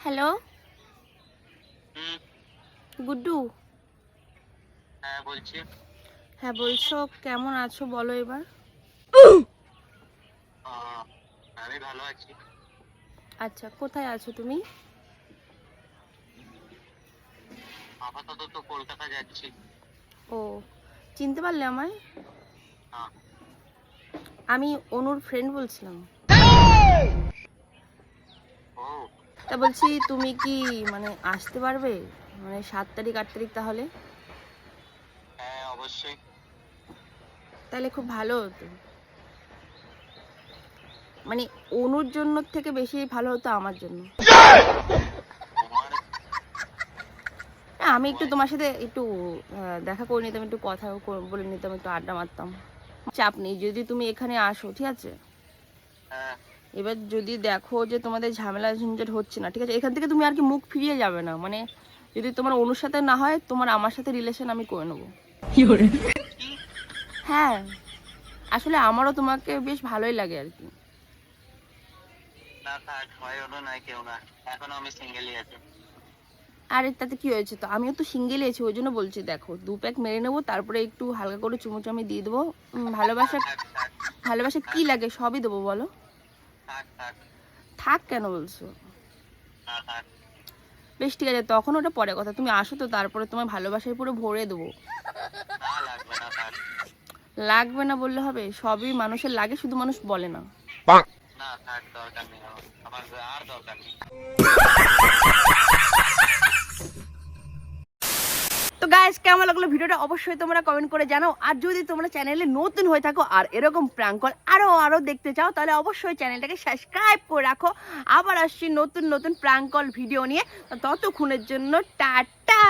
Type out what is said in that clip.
Hello হুম, গুড্ডু। হ্যাঁ বলছি। হ্যাঁ বলছো, কেমন আছো বলো এবার। আহ, আমি ভালো আছি। আচ্ছা, কোথায় আছো তুমি? আপাতত তো কলকাতা যাচ্ছি। ও, চিনতে পারলে আমায়? হ্যাঁ। আমি অনুর ফ্রেন্ড বলছিলাম। ও, তা বলছি তুমি কি মানে আসতে পারবে, মানে 7 তারিখ 8 তারিখ তাহলে? হ্যাঁ অবশ্যই। তাহলে খুব ভালো হতো। মানে অনুর জন্য থেকে বেশি ভালো হতো আমার জন্য। তোমার আমি একটু তোমার তোমার সাথে একটু দেখা করে নিতাম, একটু কথা বলে নিতাম, একটু আড্ডা মারতাম। চাপ নেই, যদি তুমি এখানে আসো, ঠিক আছে? হ্যাঁ, এবার যদি দেখো যে তোমাদের ঝামেলা ঝঞ্ঝাট হচ্ছে না, ঠিক আছে, এখান থেকে তুমি আর কি মুখ ফিরিয়ে যাবে না। মানে যদি তোমার অনুর সাথে না হয়, তোমার আমার সাথে রিলেশন আমি করে নেবো। কি? হ্যাঁ, আসলে আমারও তোমাকে বেশ ভালোই লাগে আর কি। না থাক, হয় ওটা নাই কেউ না। এখন আমি সিঙ্গেলই আছি। আরে তাতে কি হয়েছে, তো আমিও তো সিঙ্গেলই আছি, ওই জন্য বলছি। দেখো, 2 প্যাক মেরে নেবো, তারপরে একটু হালকা করে চুমুচামি দিয়ে দেবো। না ভালোবাসা, থাক থাক ভালোবাসা কি থাক লাগে সবই দেবো, বলো। থাক থাক। থাক কেন বলছো? না থাক। বেশ ঠিক আছে, তখন ওটা পরে কথা। তুমি আসো তো, তারপরে তোমার ভালোবাসায় পুরো ভরে দেবো। না লাগবে না, থাক। লাগবে না বললে হবে? সবই মানুষের লাগে, শুধু মানুষ বলে না। না থাক, দরকার নেই আমার। আমার আর দরকার নেই। তো গাইস, কেমন লাগলো ভিডিওটা অবশ্যই তোমরা কমেন্ট করে জানাও। আর যদি তোমরা চ্যানেলে নতুন হয়ে থাকো আর এরকম প্র্যাঙ্ক কল আরো দেখতে চাও, তাহলে অবশ্যই চ্যানেলটাকে সাবস্ক্রাইব করে রাখো। আবার আসছি নতুন নতুন প্র্যাঙ্ক কল ভিডিও নিয়ে। ততক্ষণের জন্য টাটা।